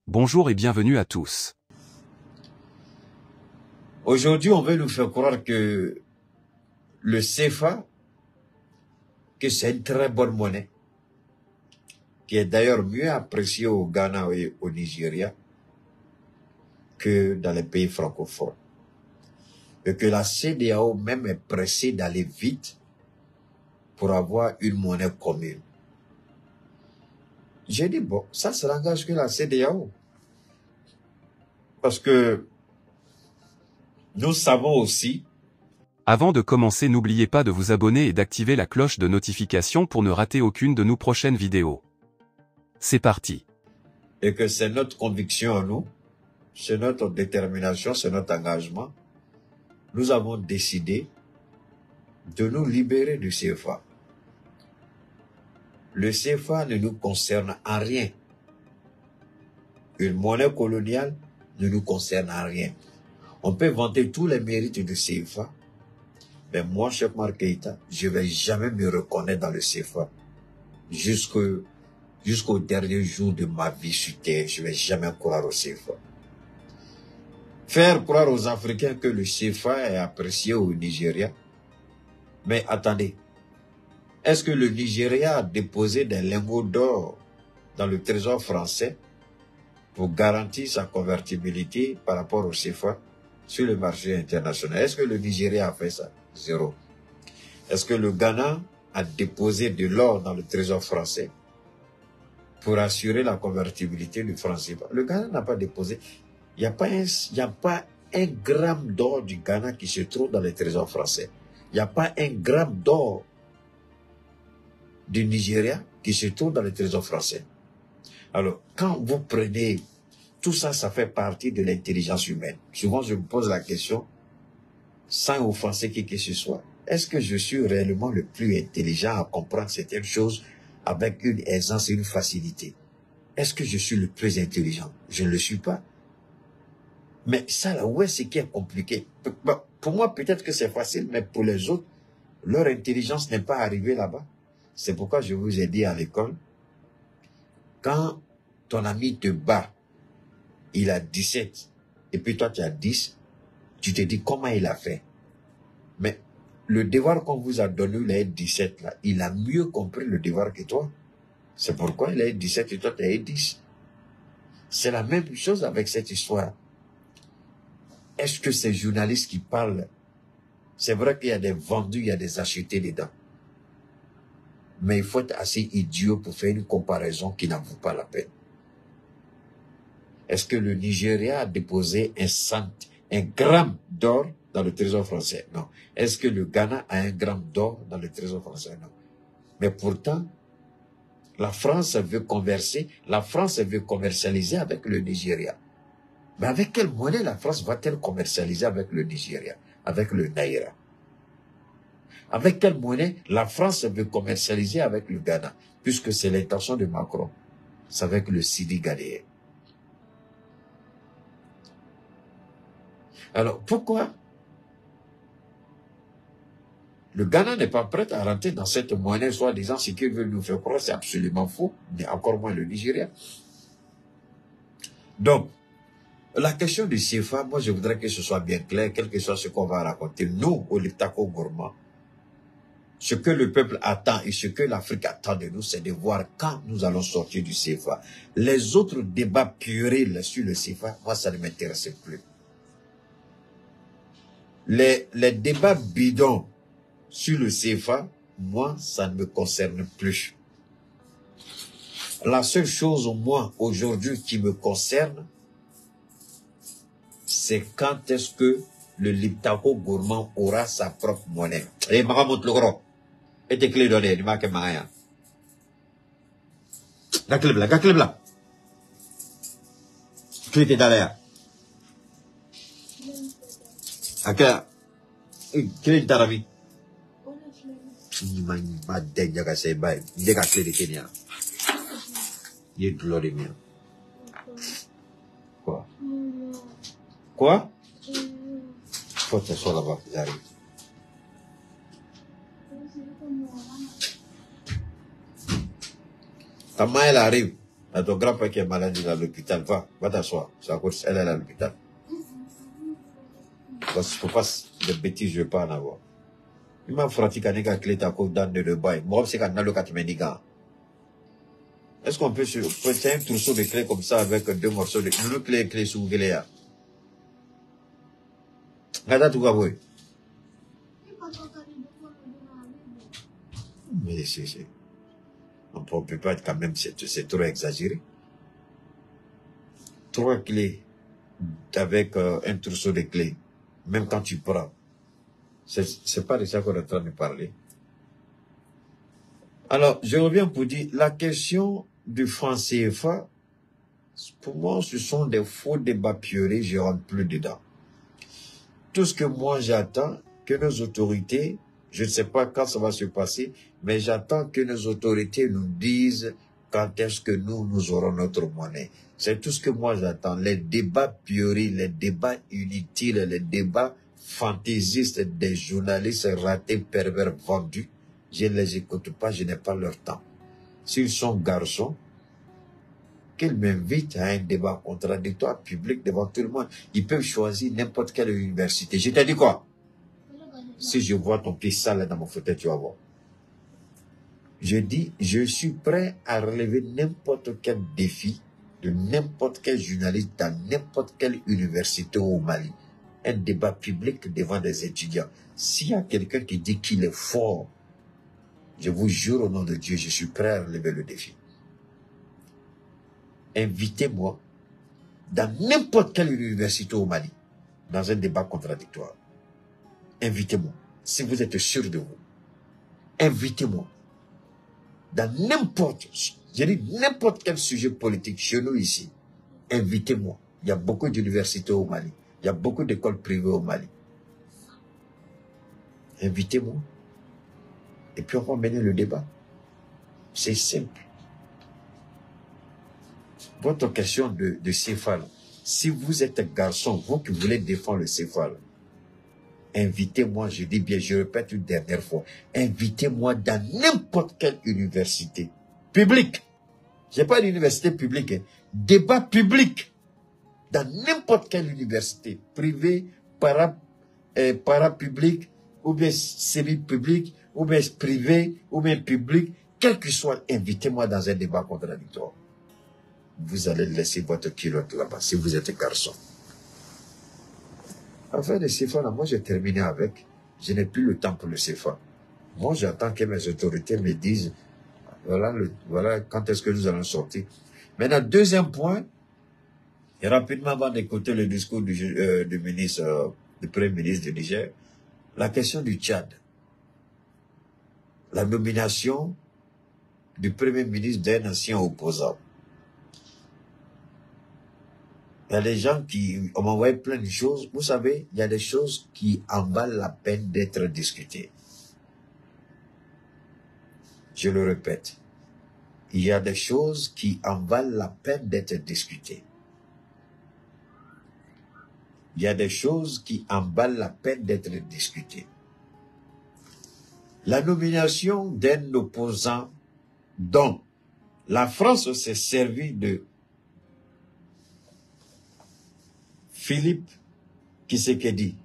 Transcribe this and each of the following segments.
Bonjour et bienvenue à tous. Aujourd'hui, on veut nous faire croire que le CFA, que c'est une très bonne monnaie, qui est d'ailleurs mieux appréciée au Ghana et au Nigeria que dans les pays francophones. Et que la CEDEAO même est pressée d'aller vite pour avoir une monnaie commune. J'ai dit, bon, ça engage que la CEDEAO. Parce que nous savons aussi. Avant de commencer, n'oubliez pas de vous abonner et d'activer la cloche de notification pour ne rater aucune de nos prochaines vidéos. C'est parti. Et que c'est notre conviction en nous, c'est notre détermination, c'est notre engagement. Nous avons décidé de nous libérer du CFA. Le CFA ne nous concerne en rien. Une monnaie coloniale ne nous concerne en rien. On peut vanter tous les mérites du CFA, mais moi, Cheikh Oumar Keïta, je ne vais jamais me reconnaître dans le CFA. Jusqu'au dernier jour de ma vie sur terre, je ne vais jamais croire au CFA. Faire croire aux Africains que le CFA est apprécié au Nigeria. Mais attendez, est-ce que le Nigeria a déposé des lingots d'or dans le trésor français pour garantir sa convertibilité par rapport au CFA sur le marché international? Est-ce que le Nigeria a fait ça? Zéro. Est-ce que le Ghana a déposé de l'or dans le trésor français pour assurer la convertibilité du franc CFA? Le Ghana n'a pas déposé. Il n'y a pas un gramme d'or du Ghana qui se trouve dans le trésor français. Il n'y a pas un gramme d'or du Nigeria qui se trouve dans le trésor français. Alors, quand vous prenez tout ça, ça fait partie de l'intelligence humaine. Souvent, je me pose la question, sans offenser qui que ce soit, est-ce que je suis réellement le plus intelligent à comprendre certaines choses avec une aisance et une facilité? Est-ce que je suis le plus intelligent? Je ne le suis pas. Mais ça, là, où est-ce qui est compliqué? Pour moi, peut-être que c'est facile, mais pour les autres, leur intelligence n'est pas arrivée là-bas. C'est pourquoi je vous ai dit à l'école, quand ton ami te bat, il a 17, et puis toi tu as 10, tu te dis comment il a fait. Mais le devoir qu'on vous a donné, il a 17 là, il a mieux compris le devoir que toi. C'est pourquoi il a 17 et toi tu as 10. C'est la même chose avec cette histoire. Est-ce que ces journalistes qui parlent, c'est vrai qu'il y a des vendus, il y a des achetés dedans. Mais il faut être assez idiot pour faire une comparaison qui n'en vaut pas la peine. Est-ce que le Nigeria a déposé un gramme d'or dans le trésor français? Non. Est-ce que le Ghana a un gramme d'or dans le trésor français? Non. Mais pourtant, la France veut commercialiser avec le Nigeria. Mais avec quelle monnaie la France va-t-elle commercialiser avec le Nigeria? Avec le Naira. Avec quelle monnaie la France veut commercialiser avec le Ghana? Puisque c'est l'intention de Macron. C'est avec le Sidi Ghanéen. Alors, pourquoi le Ghana n'est pas prêt à rentrer dans cette monnaie, soi-disant, ce qu'ils veulent nous faire croire, c'est absolument faux, mais encore moins le Nigeria. Donc, la question du CFA, moi je voudrais que ce soit bien clair, quel que soit ce qu'on va raconter. Nous, au Liptako Gourmand, ce que le peuple attend et ce que l'Afrique attend de nous, c'est de voir quand nous allons sortir du CFA. Les autres débats puérils sur le CFA, moi ça ne m'intéresse plus. Les débats bidons sur le CFA, moi, ça ne me concerne plus. La seule chose, moi, aujourd'hui, qui me concerne, c'est quand est-ce que le Liptako Gourmand aura sa propre monnaie. Et Mahamut Logro, et tes clés données, du marque Maya. La clé là, clé t'es d'aller. Aka, clé t'arabi. Ma deg jaga say bay dega clé de Kenya. Il est de l'or de mien. Quoi? Quoi? Faut que ce soit là-bas, j'arrive. Ta main, elle arrive. Ton grand-père qui est malade, il est à l'hôpital. Va t'asseoir. Elle est à l'hôpital. Il ne faut pas de bêtises, je ne veux pas en avoir. Il m'a frappé quand il a clé ta côte dans le bail. Moi, c'est quand il a le 4 ménigas. Est-ce qu'on peut faire un trousseau de clés comme ça avec 2 morceaux de clés sous clé? Regarde tout ça, oui. Mais on ne peut pas être quand même, c'est trop exagéré. 3 clés avec un trousseau de clés, même quand tu prends. C'est pas de ça qu'on est en train de parler. Alors, je reviens pour dire, la question du franc CFA, pour moi, ce sont des faux débats piorés, je ne rentre plus dedans. Tout ce que moi j'attends, que nos autorités, je ne sais pas quand ça va se passer, mais j'attends que nos autorités nous disent quand est-ce que nous aurons notre monnaie. C'est tout ce que moi j'attends. Les débats piorés, les débats inutiles, les débats fantaisistes des journalistes ratés, pervers, vendus, je ne les écoute pas, je n'ai pas leur temps. S'ils sont garçons, qu'ils m'invitent à un débat contradictoire public devant tout le monde. Ils peuvent choisir n'importe quelle université. Je t'ai dit quoi? Si je vois ton pied sale dans mon fauteuil, tu vas voir. Je dis, je suis prêt à relever n'importe quel défi de n'importe quel journaliste dans n'importe quelle université au Mali. Un débat public devant des étudiants. S'il y a quelqu'un qui dit qu'il est fort, je vous jure au nom de Dieu, je suis prêt à relever le défi. Invitez-moi dans n'importe quelle université au Mali, dans un débat contradictoire. Invitez-moi, si vous êtes sûr de vous. Invitez-moi. Dans n'importe quel sujet politique chez nous ici. Invitez-moi. Il y a beaucoup d'universités au Mali. Il y a beaucoup d'écoles privées au Mali. Invitez-moi. Et puis on va mener le débat. C'est simple. Votre question de CFA, si vous êtes un garçon, vous qui voulez défendre le CFA, invitez-moi, je dis bien, je répète une dernière fois, invitez-moi dans n'importe quelle université publique. Je n'ai pas d'université publique, hein. Débat public. Dans n'importe quelle université, privée, parapublique, ou bien semi-publique, ou bien privé, ou bien public, quel que soit, invitez-moi dans un débat contradictoire. Vous allez laisser votre culotte là-bas, si vous êtes garçon. Afin de CFA, là, moi j'ai terminé avec. Je n'ai plus le temps pour le CFA. Moi j'attends que mes autorités me disent, voilà quand est-ce que nous allons sortir. Maintenant, deuxième point, et rapidement avant d'écouter le discours du Premier ministre du Niger, la question du Tchad. La nomination du Premier ministre d'un ancien opposant. Il y a des gens qui ont envoyé plein de choses. Vous savez, il y a des choses qui en valent la peine d'être discutées. Je le répète. Il y a des choses qui en valent la peine d'être discutées. Il y a des choses qui en valent la peine d'être discutées. La nomination d'un opposant dont la France s'est servie de Philippe Tshisekedi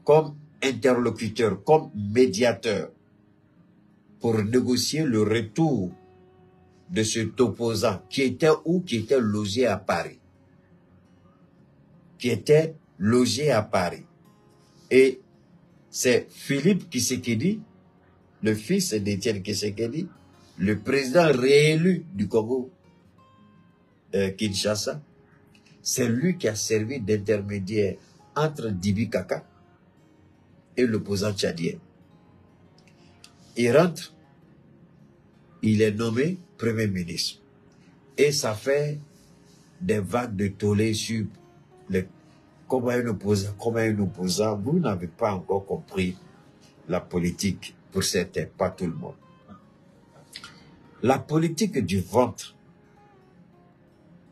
comme interlocuteur, comme médiateur pour négocier le retour de cet opposant qui était où? Qui était logé à Paris. Qui était logé à Paris. Et c'est Philippe Tshisekedi, le fils d'Étienne Tshisekedi, le président réélu du Congo, Kinshasa. C'est lui qui a servi d'intermédiaire entre Dibi Kaka et l'opposant tchadien. Il rentre, il est nommé Premier ministre. Et ça fait des vagues de tollé sur comment un opposant. Vous n'avez pas encore compris la politique pour certains, pas tout le monde. La politique du ventre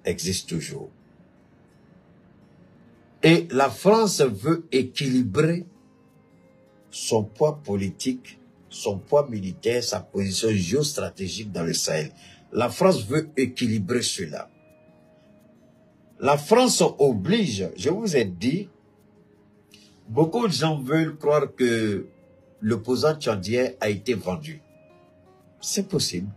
existe toujours. Et la France veut équilibrer son poids politique, son poids militaire, sa position géostratégique dans le Sahel. La France veut équilibrer cela. La France oblige, je vous ai dit, beaucoup de gens veulent croire que l'opposant tchadien a été vendu. C'est possible.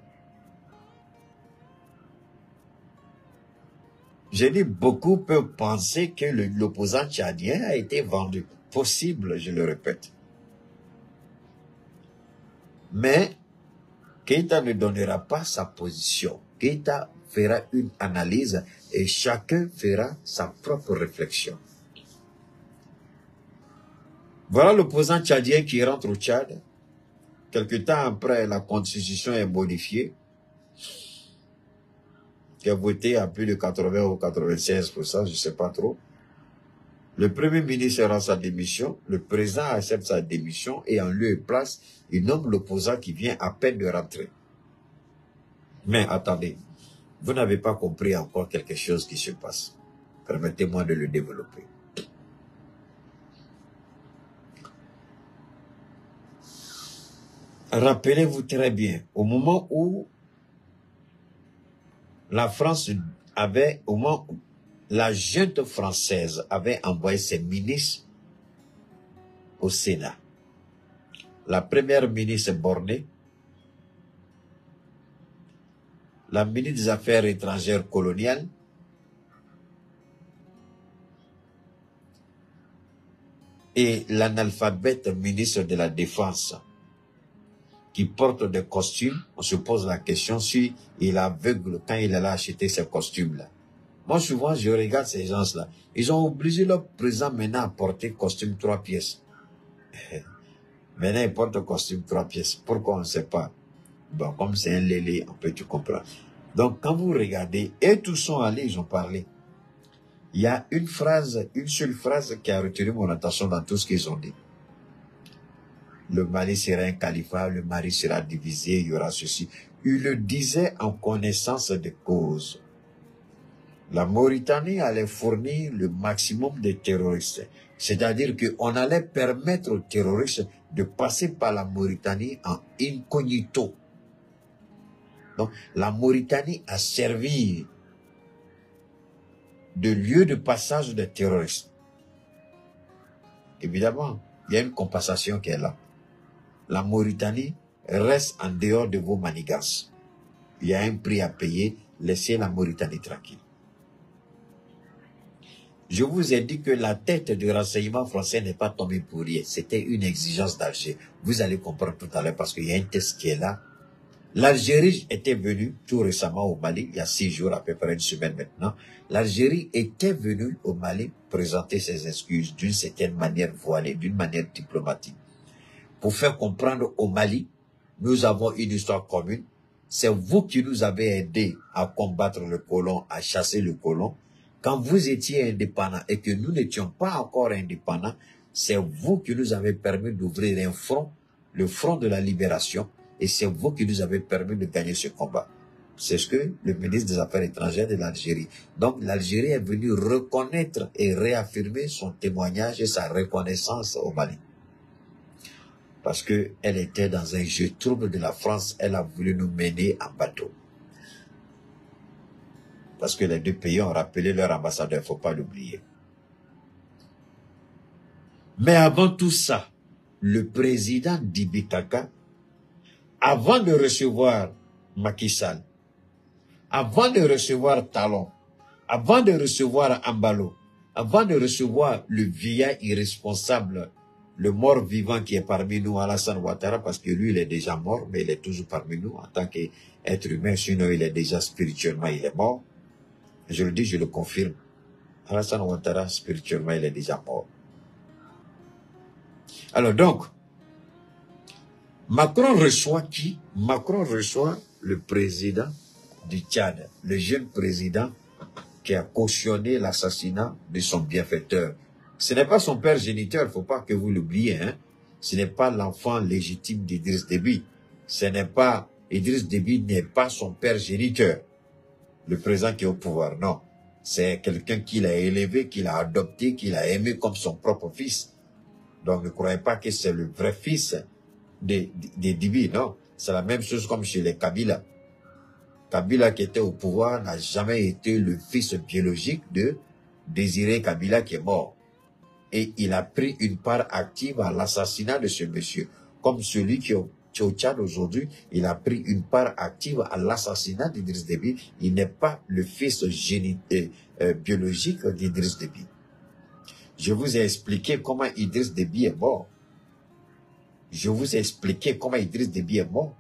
J'ai dit, beaucoup peuvent penser que l'opposant tchadien a été vendu. Possible, je le répète. Mais Keïta ne donnera pas sa position. Keïta fera une analyse et chacun fera sa propre réflexion. Voilà l'opposant tchadien qui rentre au Tchad. Quelque temps après, la constitution est modifiée, qui a voté à plus de 80 ou 96%, je ne sais pas trop. Le premier ministre rend sa démission, le président accepte sa démission et en lieu et place, il nomme l'opposant qui vient à peine de rentrer. Mais attendez, vous n'avez pas compris encore quelque chose qui se passe. Permettez-moi de le développer. Rappelez-vous très bien, au moment où la France avait, au moment où la junte française avait envoyé ses ministres au Sénat, la première ministre Borné, la ministre des Affaires étrangères coloniales, et l'analphabète ministre de la Défense, qui porte des costumes, on se pose la question si il est aveugle quand il allait acheter ces costumes-là. Moi, souvent, je regarde ces gens-là. Ils ont obligé leur président maintenant à porter costume 3 pièces. Maintenant, ils portent costume 3 pièces. Pourquoi on ne sait pas? Bon, comme c'est un lélé, on peut tout comprendre. Donc, quand vous regardez, et tous sont allés, ils ont parlé. Il y a une seule phrase qui a retenu mon attention dans tout ce qu'ils ont dit. Le Mali sera un califat, le Mali sera divisé, il y aura ceci. Il le disait en connaissance de cause. La Mauritanie allait fournir le maximum de terroristes. C'est-à-dire qu'on allait permettre aux terroristes de passer par la Mauritanie en incognito. Donc, la Mauritanie a servi de lieu de passage des terroristes. Évidemment, il y a une compensation qui est là. La Mauritanie reste en dehors de vos manigances. Il y a un prix à payer, laissez la Mauritanie tranquille. Je vous ai dit que la tête du renseignement français n'est pas tombée pour rien. C'était une exigence d'Alger. Vous allez comprendre tout à l'heure parce qu'il y a un test qui est là. L'Algérie était venue tout récemment au Mali, il y a 6 jours, à peu près une semaine maintenant. L'Algérie était venue au Mali présenter ses excuses d'une certaine manière voilée, d'une manière diplomatique. Pour faire comprendre au Mali, nous avons une histoire commune. C'est vous qui nous avez aidés à combattre le colon, à chasser le colon. Quand vous étiez indépendants et que nous n'étions pas encore indépendants, c'est vous qui nous avez permis d'ouvrir un front, le front de la libération, et c'est vous qui nous avez permis de gagner ce combat. C'est ce que le ministre des Affaires étrangères de l'Algérie. Donc l'Algérie est venue reconnaître et réaffirmer son témoignage et sa reconnaissance au Mali. Parce qu'elle était dans un jeu trouble de la France, elle a voulu nous mener en bateau. Parce que les deux pays ont rappelé leur ambassadeur, il ne faut pas l'oublier. Mais avant tout ça, le président d'Ibi Kaka, avant de recevoir Macky Sall, avant de recevoir Talon, avant de recevoir Ambalo, avant de recevoir le vieillard irresponsable, le mort-vivant qui est parmi nous, Alassane Ouattara, parce que lui, il est déjà mort, mais il est toujours parmi nous en tant qu'être humain, sinon il est déjà spirituellement, il est mort. Je le dis, je le confirme. Alassane Ouattara, spirituellement, il est déjà mort. Alors donc, Macron reçoit qui? Macron reçoit le président du Tchad, le jeune président qui a cautionné l'assassinat de son bienfaiteur. Ce n'est pas son père géniteur, il ne faut pas que vous l'oubliez. Hein? Ce n'est pas l'enfant légitime d'Idriss Déby. Idriss Déby n'est pas son père géniteur, le président qui est au pouvoir. Non, c'est quelqu'un qui l'a élevé, qui l'a adopté, qui l'a aimé comme son propre fils. Donc ne croyez pas que c'est le vrai fils de Déby, non. C'est la même chose comme chez les Kabila. Kabila qui était au pouvoir n'a jamais été le fils biologique de Désiré Kabila qui est mort. Et il a pris une part active à l'assassinat de ce monsieur. Comme celui qui est au Tchad aujourd'hui, il a pris une part active à l'assassinat d'Idriss Déby. Il n'est pas le fils biologique d'Idriss Déby. Je vous ai expliqué comment Idriss Déby est mort. Je vous ai expliqué comment Idriss Déby est mort.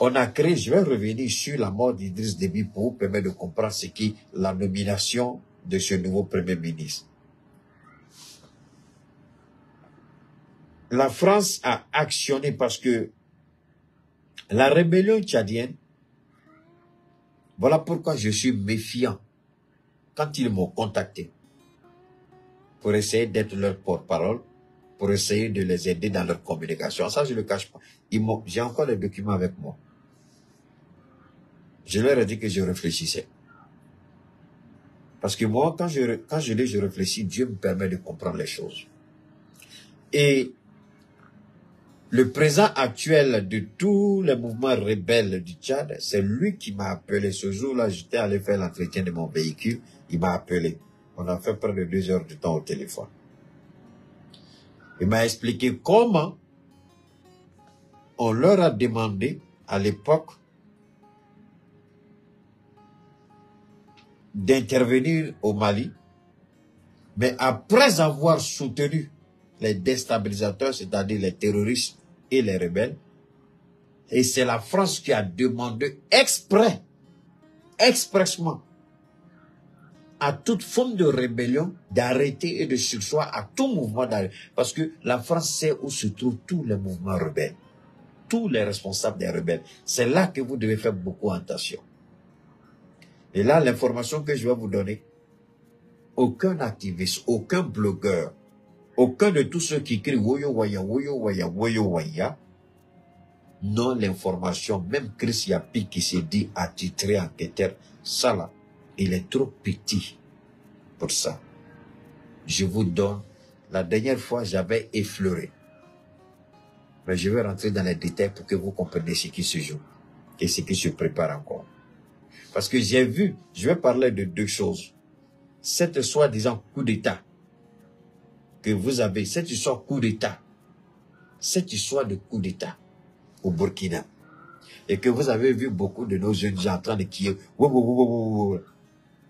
On a créé, je vais revenir sur la mort d'Idriss Déby pour vous permettre de comprendre ce qu'est la nomination de ce nouveau Premier ministre. La France a actionné parce que la rébellion tchadienne, voilà pourquoi je suis méfiant quand ils m'ont contacté pour essayer d'être leur porte-parole, pour essayer de les aider dans leur communication. Ça, je ne le cache pas. J'ai encore les documents avec moi. Je leur ai dit que je réfléchissais. Parce que moi, quand je lis, je réfléchis, Dieu me permet de comprendre les choses. Et le président actuel de tous les mouvements rebelles du Tchad, c'est lui qui m'a appelé. Ce jour-là, j'étais allé faire l'entretien de mon véhicule. Il m'a appelé. On a fait près de 2 heures de temps au téléphone. Il m'a expliqué comment on leur a demandé à l'époque d'intervenir au Mali, mais après avoir soutenu les déstabilisateurs, c'est-à-dire les terroristes et les rebelles, et c'est la France qui a demandé expressement, à toute forme de rébellion, d'arrêter et de surseoir à tout mouvement d'arrêt. Parce que la France sait où se trouvent tous les mouvements rebelles, tous les responsables des rebelles. C'est là que vous devez faire beaucoup attention. Et là, l'information que je vais vous donner, aucun activiste, aucun blogueur, aucun de tous ceux qui crient Woyo Waya, Woyo Waya, Woyo Waya, n'ont l'information. Même Chris Yapi qui s'est dit attitré enquêteur, ça là, il est trop petit pour ça. Je vous donne, la dernière fois j'avais effleuré. Mais je vais rentrer dans les détails pour que vous compreniez ce qui se joue et ce qui se prépare encore. Parce que j'ai vu, je vais parler de 2 choses. Cette soi-disant coup d'État que vous avez, cette histoire coup d'État, cette histoire de coup d'État au Burkina, et que vous avez vu beaucoup de nos jeunes gens en train de crier,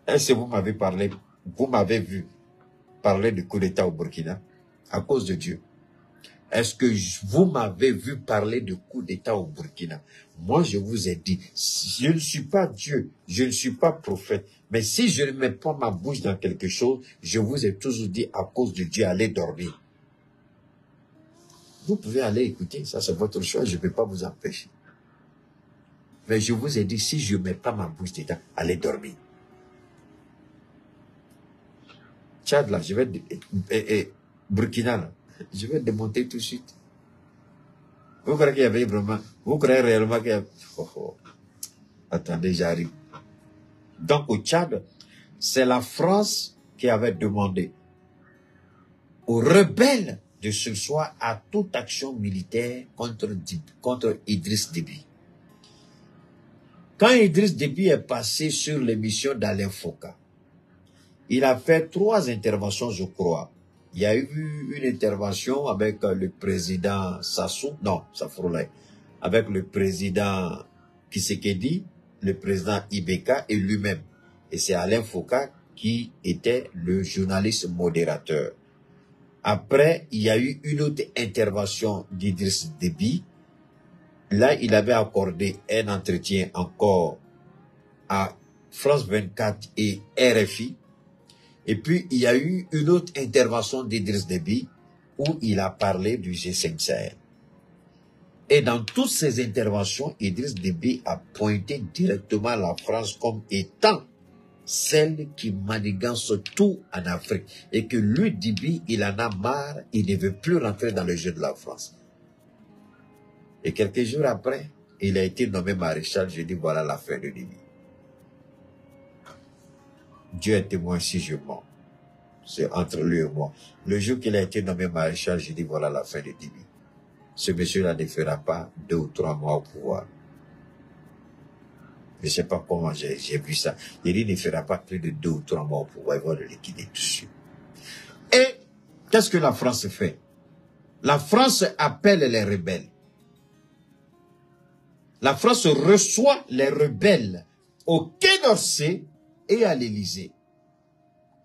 est-ce que vous m'avez parlé, vous m'avez vu parler de coup d'État au Burkina à cause de Dieu? Est-ce que vous m'avez vu parler de coup d'État au Burkina? Moi, je vous ai dit, je ne suis pas Dieu, je ne suis pas prophète, mais si je ne mets pas ma bouche dans quelque chose, je vous ai toujours dit, à cause de Dieu, allez dormir. Vous pouvez aller écouter, ça c'est votre choix, je ne peux pas vous empêcher. Mais je vous ai dit, si je ne mets pas ma bouche dedans, allez dormir. Tchad là, je vais... Burkina là, je vais démonter tout de suite. Vous croyez qu'il y avait vraiment... Vous croyez réellement qu'il y avait... Attendez, j'arrive. Donc au Tchad, c'est la France qui avait demandé aux rebelles de surseoir à toute action militaire contre Idriss Déby. Quand Idriss Déby est passé sur l'émission d'Alain Foka, il a fait 3 interventions, je crois. Il y a eu une intervention avec le président Sassou, non, Safroulay, avec le président Kisekedi, le président Ibeka et lui-même. Et c'est Alain Foka qui était le journaliste modérateur. Après, il y a eu une autre intervention d'Idriss Déby. Là, il avait accordé un entretien encore à France 24 et RFI. Et puis, il y a eu une autre intervention d'Idriss Déby où il a parlé du G5 Sahel. Et dans toutes ces interventions, Idriss Déby a pointé directement la France comme étant celle qui manigance tout en Afrique. Et que lui, Déby, il en a marre, il ne veut plus rentrer dans le jeu de la France. Et quelques jours après, il a été nommé maréchal. Je dis, voilà la fin de Déby. Dieu est témoin si je mens. C'est entre lui et moi. Le jour qu'il a été nommé maréchal, j'ai dit voilà la fin de Déby. Ce monsieur-là ne fera pas 2 ou 3 mois au pouvoir. Je ne sais pas comment j'ai vu ça. Il dit, il ne fera pas plus de 2 ou 3 mois pour pouvoir le liquider dessus. Et qu'est-ce que la France fait? La France appelle les rebelles. La France reçoit les rebelles au Quai d'Orsay et à l'Élysée.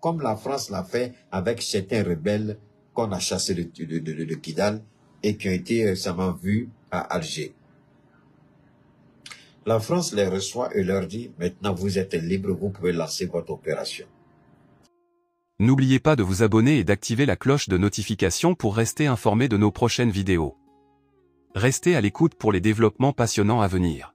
Comme la France l'a fait avec certains rebelles qu'on a chassés de Kidal et qui ont été récemment vus à Alger. La France les reçoit et leur dit, maintenant vous êtes libres, vous pouvez lancer votre opération. N'oubliez pas de vous abonner et d'activer la cloche de notification pour rester informé de nos prochaines vidéos. Restez à l'écoute pour les développements passionnants à venir.